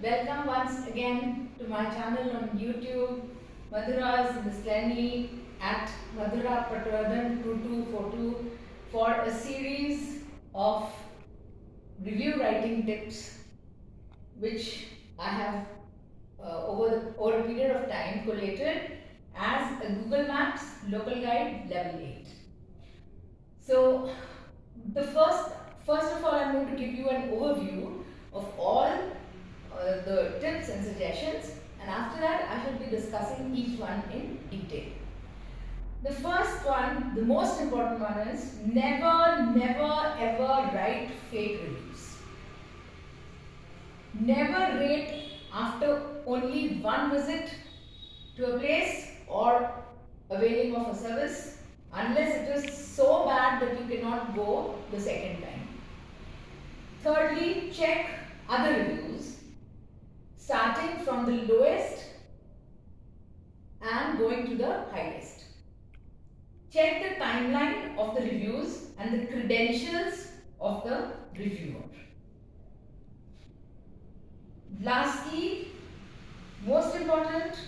Welcome once again to my channel on YouTube, Madhura's Miscellany at Madhura Patwardhan 2242 for a series of review writing tips which I have over a period of time collated as a Google Maps Local Guide Level 8. So the first of all, I'm going to give you an overview of all the tips and suggestions, and after that I shall be discussing each one in detail. The first one, the most important one, is never ever write fake reviews. Never rate after only one visit to a place or availing of a service unless it is so bad that you cannot go the second time. Thirdly, check other reviews starting from the lowest and going to the highest. Check the timeline of the reviews and the credentials of the reviewer. Lastly, most important,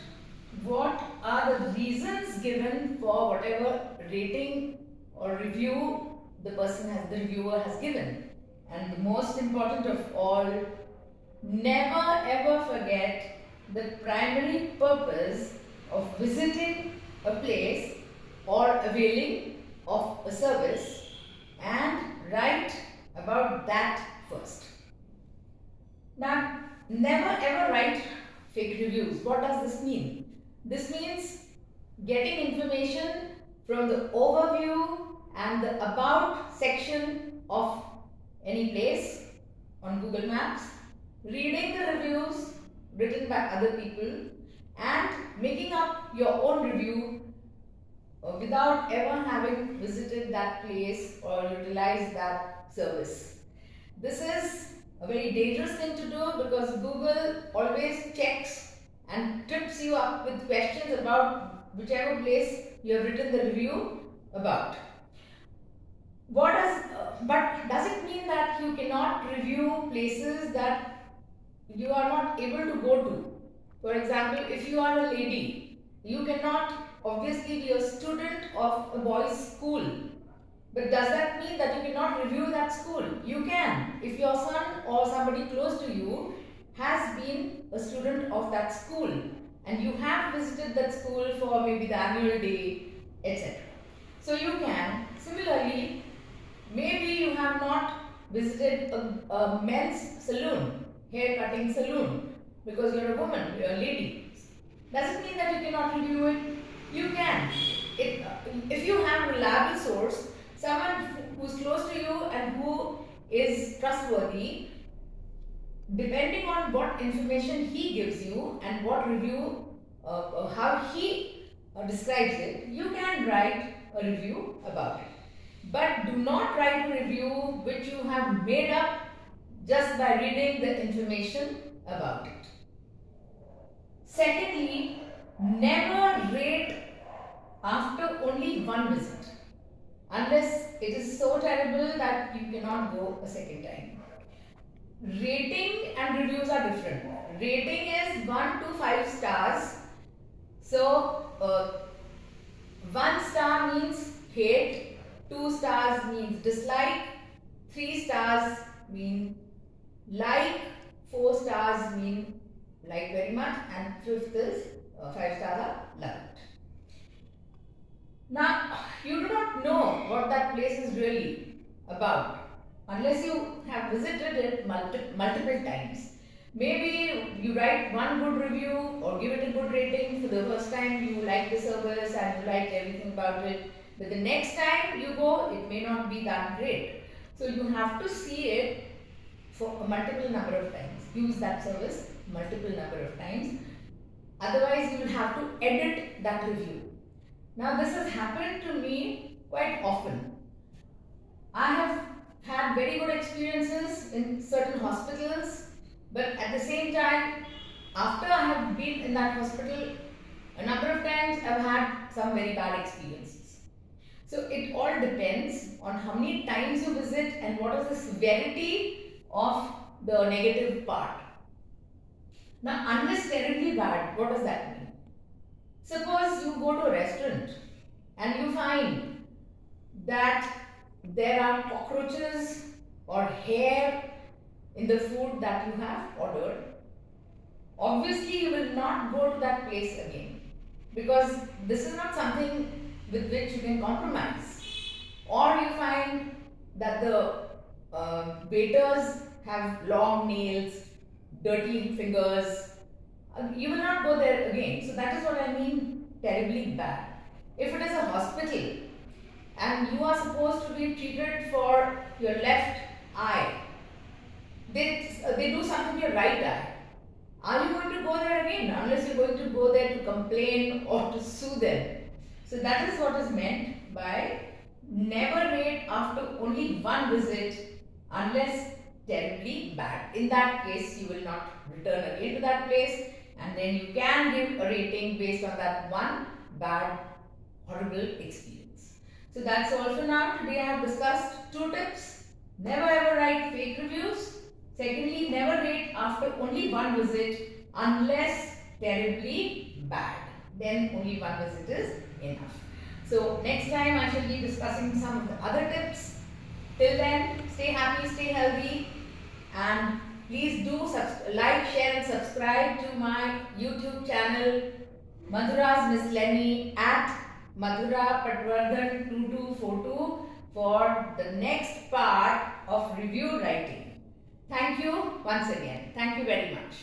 what are the reasons given for whatever rating or review the reviewer has given. And the most important of all, never ever forget the primary purpose of visiting a place or availing of a service, and write about that first. Now, never ever write fake reviews. What does this mean? This means getting information from the overview and the about section of any place on Google Maps, reading the reviews written by other people and making up your own review without ever having visited that place or utilized that service. This is a very dangerous thing to do because Google always checks and trips you up with questions about whichever place you have written the review about. But does it mean that you cannot review places that you are not able to go to? For example, if you are a lady, you cannot obviously be a student of a boys' school. But does that mean that you cannot review that school? You can. If your son or somebody close to you has been a student of that school and you have visited that school for maybe the annual day, etc. So you can. Similarly, maybe you have not visited a men's salon, hair cutting salon, because you're a woman, you're a lady. Does it mean that you cannot review it? You can. If you have a reliable source, someone who's close to you and who is trustworthy, depending on what information he gives you and what review, how he describes it, you can write a review about it. But do not write a review which you have made up just by reading the information about it. Secondly, never rate after only one visit unless it is so terrible that you cannot go a second time. Rating and reviews are different. Rating is 1 to 5 stars. So, 1 star means hate, 2 stars means dislike, 3 stars mean like, 4 stars mean like very much, and 5th is 5 stars are love it. Now, you do not know what that place is really about unless you have visited it multiple times. Maybe you write one good review or give it a good rating for the first time, you like the service and you like everything about it. But the next time you go, it may not be that great. So you have to see it for a multiple number of times. Use that service multiple number of times. Otherwise, you will have to edit that review. Now, this has happened to me quite often. I have had very good experiences in certain hospitals, but at the same time, after I have been in that hospital, a number of times I have had some very bad experiences. So it all depends on how many times you visit and what is the severity of the negative part. Now, unless terribly bad, what does that mean? Suppose you go to a restaurant and you find that there are cockroaches or hair in the food that you have ordered. Obviously, you will not go to that place again because this is not something with which you can compromise. Or you find that the waiters have long nails, dirty fingers. You will not go there again. So that is what I mean terribly bad. If it is a hospital and you are supposed to be treated for your left eye, they do something to your right eye. Are you going to go there again unless you're going to go there to complain or to sue them? So that is what is meant by never rate after only one visit unless terribly bad. In that case, you will not return again to that place and then you can give a rating based on that one bad, horrible experience. So that's all for now. Today I have discussed 2 tips. Never ever write fake reviews. Secondly, never rate after only one visit unless terribly bad. Then only one visit is enough. So next time I shall be discussing some of the other tips. Till then, stay happy, stay healthy, and please do like, share and subscribe to my YouTube channel Madhura's Miscellany at Madhura Patwardhan 2242 for the next part of review writing. Thank you once again. Thank you very much.